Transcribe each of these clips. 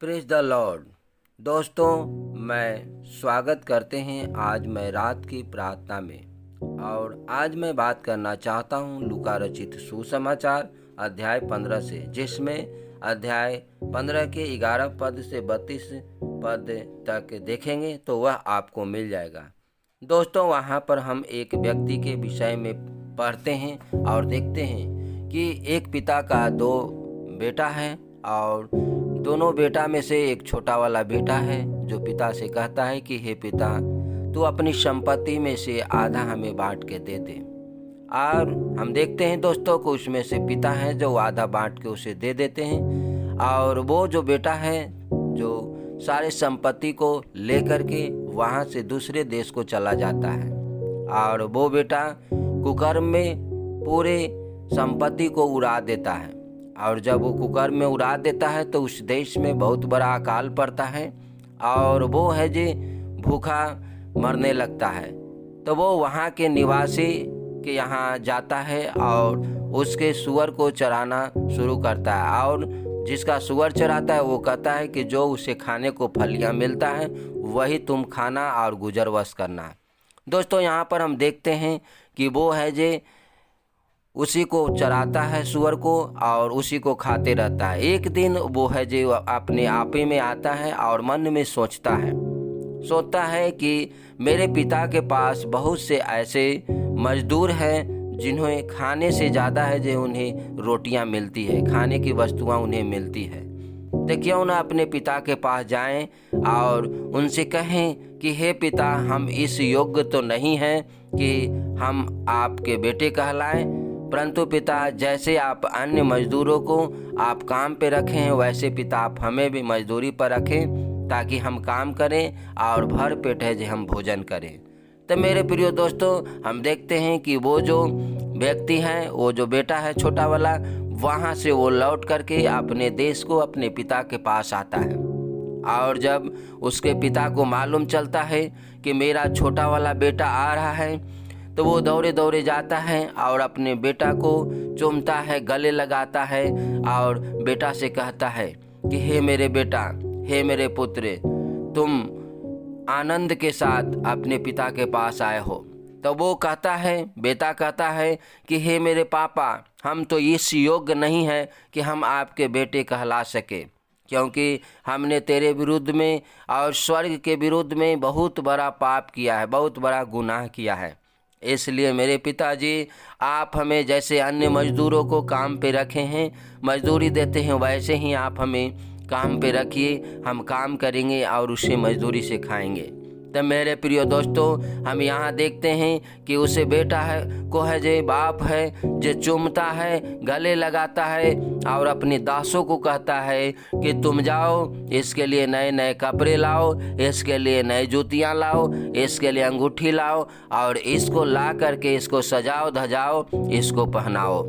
Praise the Lord. दोस्तों, मैं स्वागत करते हैं आज मैं रात की प्रार्थना में। और आज मैं बात करना चाहता हूं लूका रचित सुसमाचार अध्याय 15 से, जिसमें अध्याय 15 के 11 पद से 32 पद तक देखेंगे तो वह आपको मिल जाएगा। दोस्तों, वहां पर हम एक व्यक्ति के विषय में पढ़ते हैं और देखते हैं कि एक पिता का दो बेटा है और दोनों बेटा में से एक छोटा वाला बेटा है जो पिता से कहता है कि हे पिता, तू अपनी संपत्ति में से आधा हमें बांट के दे दे। और हम देखते हैं दोस्तों को उसमें से पिता है जो आधा बांट के उसे दे देते हैं, और वो जो बेटा है जो सारे संपत्ति को लेकर के वहाँ से दूसरे देश को चला जाता है। और वो बेटा कुकर्म में पूरे संपत्ति को उड़ा देता है, और जब वो कुकर्म में उड़ा देता है तो उस देश में बहुत बड़ा अकाल पड़ता है और वो है जो भूखा मरने लगता है। तो वो वहाँ के निवासी के यहाँ जाता है और उसके सूअर को चराना शुरू करता है, और जिसका सूअर चराता है वो कहता है कि जो उसे खाने को फलियाँ मिलता है वही तुम खाना और गुजर बस करना। दोस्तों, यहाँ पर हम देखते हैं कि वो है जो उसी को चराता है सूअर को और उसी को खाते रहता है। एक दिन वो है जो अपने आपे में आता है और मन में सोचता है कि मेरे पिता के पास बहुत से ऐसे मजदूर हैं जिन्हें खाने से ज़्यादा है जो उन्हें रोटियां मिलती है, खाने की वस्तुएं उन्हें मिलती है। तो क्यों ना अपने पिता के पास जाएं और उनसे कहें कि हे पिता, हम इस योग्य तो नहीं हैं कि हम आपके बेटे कहलाएं, परंतु पिता, जैसे आप अन्य मजदूरों को आप काम पे रखे हैं वैसे पिता आप हमें भी मजदूरी पर रखें ताकि हम काम करें और भर पेट है जो हम भोजन करें। तो मेरे प्रिय दोस्तों, हम देखते हैं कि वो जो व्यक्ति है, वो जो बेटा है छोटा वाला, वहाँ से वो लौट करके अपने देश को अपने पिता के पास आता है। और जब उसके पिता को मालूम चलता है कि मेरा छोटा वाला बेटा आ रहा है, तो वो दौड़े दौड़े जाता है और अपने बेटा को चूमता है, गले लगाता है और बेटा से कहता है कि हे मेरे बेटा, हे मेरे पुत्र, तुम आनंद के साथ अपने पिता के पास आए हो। तो वो कहता है, बेटा कहता है कि हे मेरे पापा, हम तो इस योग्य नहीं है कि हम आपके बेटे कहला सके, क्योंकि हमने तेरे विरुद्ध में और स्वर्ग के विरुद्ध में बहुत बड़ा पाप किया है, बहुत बड़ा गुनाह किया है। इसलिए मेरे पिताजी, आप हमें जैसे अन्य मजदूरों को काम पे रखे हैं, मजदूरी देते हैं, वैसे ही आप हमें काम पे रखिए। हम काम करेंगे और उसे मजदूरी से खाएंगे। तो मेरे प्रिय दोस्तों, हम यहाँ देखते हैं कि उसे बेटा है को है जो बाप है जो चूमता है, गले लगाता है और अपने दासों को कहता है कि तुम जाओ, इसके लिए नए नए कपड़े लाओ, इसके लिए नए जूतियाँ लाओ, इसके लिए अंगूठी लाओ और इसको ला करके इसको सजाओ धजाओ, इसको पहनाओ।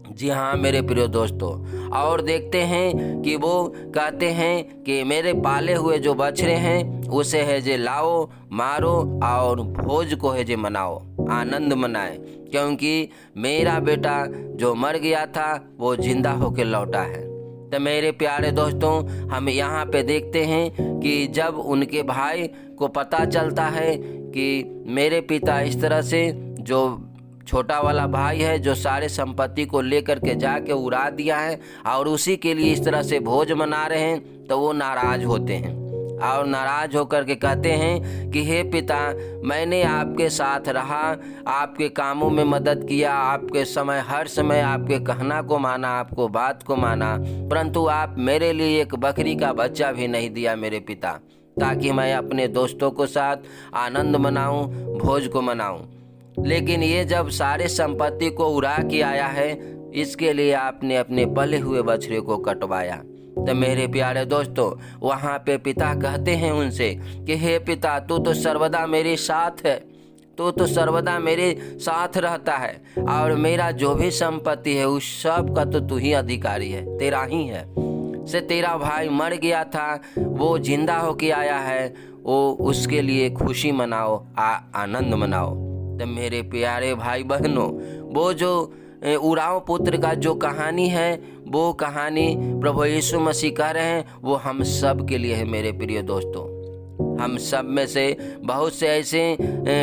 जी हाँ मेरे प्रिय दोस्तों, और देखते हैं कि वो कहते हैं कि मेरे पाले हुए जो बछड़े हैं उसे है जे लाओ, मारो और भोज को है जे मनाओ, आनंद मनाए, क्योंकि मेरा बेटा जो मर गया था वो जिंदा होकर लौटा है। तो मेरे प्यारे दोस्तों, हम यहाँ पे देखते हैं कि जब उनके भाई को पता चलता है कि मेरे पिता इस तरह से, जो छोटा वाला भाई है जो सारे संपत्ति को लेकर के जाके उड़ा दिया है और उसी के लिए इस तरह से भोज मना रहे हैं, तो वो नाराज होते हैं और नाराज होकर के कहते हैं कि हे पिता, मैंने आपके साथ रहा, आपके कामों में मदद किया, आपके समय हर समय आपके कहना को माना, आपको बात को माना, परंतु आप मेरे लिए एक बकरी का बच्चा भी नहीं दिया मेरे पिता, ताकि मैं अपने दोस्तों के साथ आनंद मनाऊं, भोज को मनाऊं। लेकिन ये जब सारे संपत्ति को उड़ा के आया है, इसके लिए आपने अपने पले हुए बछड़े को कटवाया। तो मेरे प्यारे दोस्तों, वहाँ पे पिता कहते हैं उनसे कि हे पिता, तू तो सर्वदा मेरे साथ है, तू तो सर्वदा मेरे साथ रहता है और मेरा जो भी संपत्ति है उस सब का तो तू ही अधिकारी है, तेरा ही है। से तेरा भाई मर गया था, वो जिंदा होके आया है, वो उसके लिए खुशी मनाओ, आनंद मनाओ। तो मेरे प्यारे भाई बहनों, वो जो उराव पुत्र का जो कहानी है वो कहानी प्रभु यीशु मसीह कह रहे हैं वो हम सब के लिए है। मेरे प्रिय दोस्तों, हम सब में से बहुत से ऐसे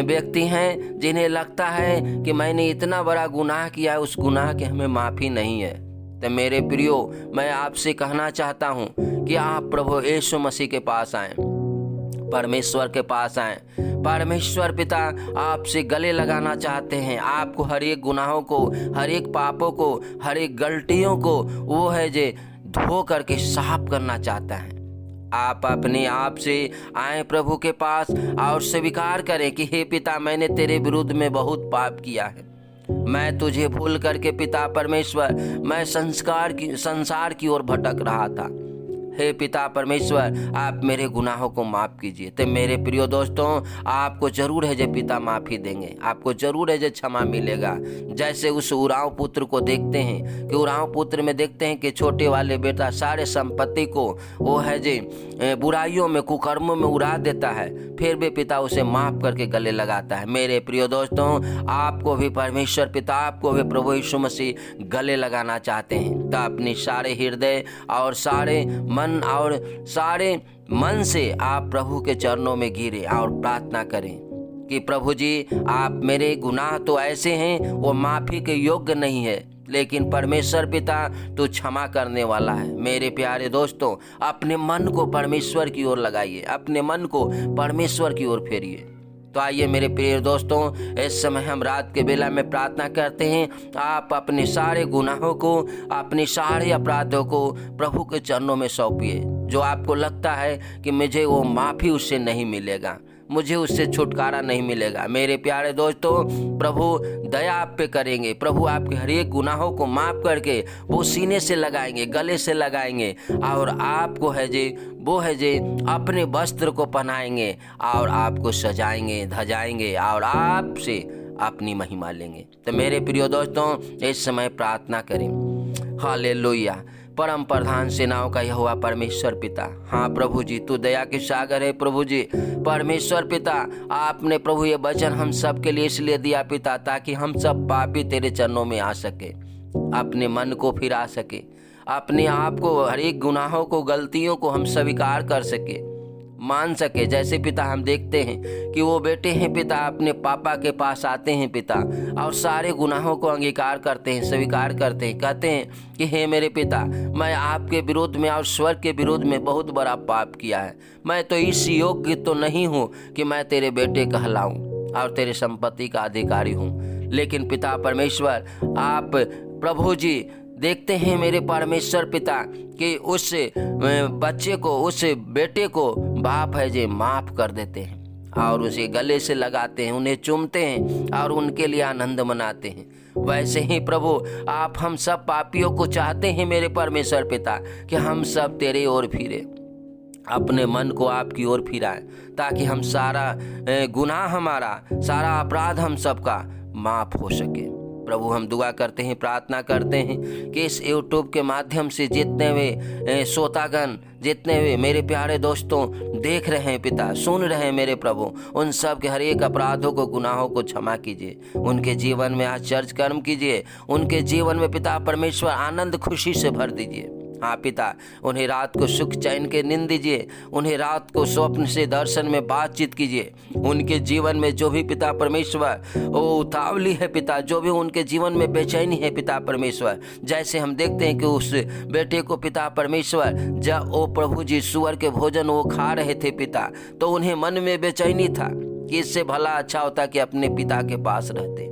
व्यक्ति हैं जिन्हें लगता है कि मैंने इतना बड़ा गुनाह किया, उस गुनाह की हमें माफ़ी नहीं है। तो मेरे प्रियो, मैं आपसे कहना चाहता हूँ कि आप प्रभु यीशु मसीह के पास आएं, परमेश्वर के पास आएं। परमेश्वर पिता आपसे गले लगाना चाहते हैं। आपको हर एक गुनाहों को, हर एक पापों को, हर एक गलतियों को वो है जे धो करके साफ करना चाहता है। आप अपने आप से आए प्रभु के पास और स्वीकार करें कि हे पिता, मैंने तेरे विरुद्ध में बहुत पाप किया है। मैं तुझे भूल करके पिता परमेश्वर, मैं संसार की ओर भटक रहा था। हे पिता परमेश्वर, आप मेरे गुनाहों को माफ़ कीजिए। तो मेरे प्रिय दोस्तों, आपको जरूर है जो पिता माफ़ी देंगे, आपको जरूर है जो क्षमा मिलेगा। जैसे उस उराव पुत्र को देखते हैं कि उराव पुत्र में देखते हैं कि छोटे वाले बेटा सारे संपत्ति को वो है जो बुराइयों में, कुकर्मों में उड़ा देता है, फिर भी पिता उसे माफ़ करके गले लगाता है। मेरे प्रिय दोस्तों, आपको भी परमेश्वर पिता, आपको भी प्रभु यीशु मसीह गले लगाना चाहते हैं। तो अपनी सारे हृदय और सारे और सारे मन से आप प्रभु के चरणों में गिरे और प्रार्थना करें कि प्रभु जी, आप मेरे गुनाह तो ऐसे हैं वो माफ़ी के योग्य नहीं है, लेकिन परमेश्वर पिता तो क्षमा करने वाला है। मेरे प्यारे दोस्तों, अपने मन को परमेश्वर की ओर लगाइए, अपने मन को परमेश्वर की ओर फेरिए। तो आइए मेरे प्रिय दोस्तों, इस समय हम रात के बेला में प्रार्थना करते हैं। आप अपने सारे गुनाहों को, अपने सारे अपराधों को प्रभु के चरणों में सौंपिए। जो आपको लगता है कि मुझे वो माफ़ी उससे नहीं मिलेगा, मुझे उससे छुटकारा नहीं मिलेगा, मेरे प्यारे दोस्तों, प्रभु दया आप पे करेंगे। प्रभु आपके हर एक गुनाहों को माफ़ करके वो सीने से लगाएंगे, गले से लगाएंगे और आपको है जे वो है जे अपने वस्त्र को पहनाएंगे और आपको सजाएंगे, धजाएंगे और आपसे अपनी महिमा लेंगे। तो मेरे प्रिय दोस्तों, इस समय प्रार्थना करें। हालेलुया। परम प्रधान सेनाओं का यहोवा परमेश्वर पिता, हाँ प्रभु जी, तू दया के सागर है प्रभु जी। परमेश्वर पिता, आपने प्रभु ये वचन हम सब के लिए इसलिए दिया पिता, ताकि हम सब पापी तेरे चरणों में आ सके, अपने मन को फिरा सके, अपने आप को, हर एक गुनाहों को, गलतियों को हम स्वीकार कर सके, मान सके। जैसे पिता हम देखते हैं कि वो बेटे हैं पिता, अपने पापा के पास आते हैं पिता और सारे गुनाहों को अंगीकार करते हैं, स्वीकार करते हैं, कहते हैं कि हे मेरे पिता, मैं आपके विरुद्ध में और स्वर्ग के विरुद्ध में बहुत बड़ा पाप किया है। मैं तो इस योग्य तो नहीं हूँ कि मैं तेरे बेटे कहलाऊँ और तेरे संपत्ति का अधिकारी हूँ। लेकिन पिता परमेश्वर, आप प्रभु जी देखते हैं मेरे परमेश्वर पिता कि उस बच्चे को, उस बेटे को बाप है जे माफ़ कर देते हैं और उसे गले से लगाते हैं, उन्हें चूमते हैं और उनके लिए आनंद मनाते हैं। वैसे ही प्रभु, आप हम सब पापियों को चाहते हैं मेरे परमेश्वर पिता कि हम सब तेरे ओर फिरे, अपने मन को आपकी ओर फिराएं, ताकि हम सारा गुनाह, हमारा सारा अपराध हम सबका माफ़ हो सके। प्रभु हम दुआ करते हैं, प्रार्थना करते हैं कि इस यूट्यूब के माध्यम से जितने वे श्रोतागण, जितने वे मेरे प्यारे दोस्तों देख रहे हैं पिता, सुन रहे हैं मेरे प्रभु, उन सब के हर एक अपराधों को, गुनाहों को क्षमा कीजिए। उनके जीवन में आश्चर्य कर्म कीजिए, उनके जीवन में पिता परमेश्वर आनंद खुशी से भर दीजिए। हाँ पिता, उन्हें रात को सुख चैन के नींद दीजिए, उन्हें रात को स्वप्न से, दर्शन में बातचीत कीजिए। उनके जीवन में जो भी पिता परमेश्वर वो उतावली है पिता, जो भी उनके जीवन में बेचैनी है पिता परमेश्वर, जैसे हम देखते हैं कि उस बेटे को पिता परमेश्वर, जब वो प्रभु जी सुअर के भोजन वो खा रहे थे पिता, तो उन्हें मन में बेचैनी था कि इससे भला अच्छा होता कि अपने पिता के पास रहते,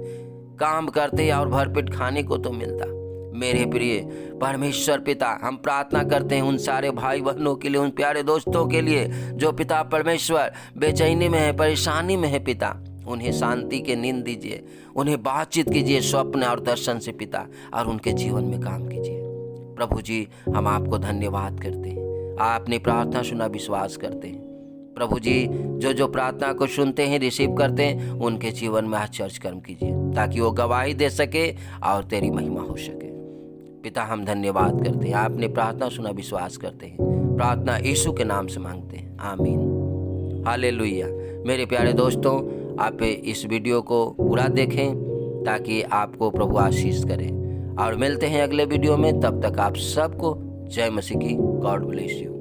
काम करते और भरपेट खाने को तो मिलता। मेरे प्रिय परमेश्वर पिता, हम प्रार्थना करते हैं उन सारे भाई बहनों के लिए, उन प्यारे दोस्तों के लिए जो पिता परमेश्वर बेचैनी में है, परेशानी में है पिता, उन्हें शांति के नींद दीजिए, उन्हें बातचीत कीजिए स्वप्न और दर्शन से पिता, और उनके जीवन में काम कीजिए। प्रभु जी, हम आपको धन्यवाद करते हैं, आपने प्रार्थना सुना, विश्वास करते हैं प्रभु जी। जो जो प्रार्थना को सुनते हैं, रिसीव करते हैं, उनके जीवन में आश्चर्य कर्म कीजिए, ताकि वो गवाही दे सके और तेरी महिमा हो सके। पिता हम धन्यवाद करते हैं, आपने प्रार्थना सुना, विश्वास करते हैं, प्रार्थना यीशु के नाम से मांगते हैं, आमीन, हालेलुया। मेरे प्यारे दोस्तों, आप इस वीडियो को पूरा देखें ताकि आपको प्रभु आशीष करे। और मिलते हैं अगले वीडियो में। तब तक आप सबको जय मसीह की। God bless you.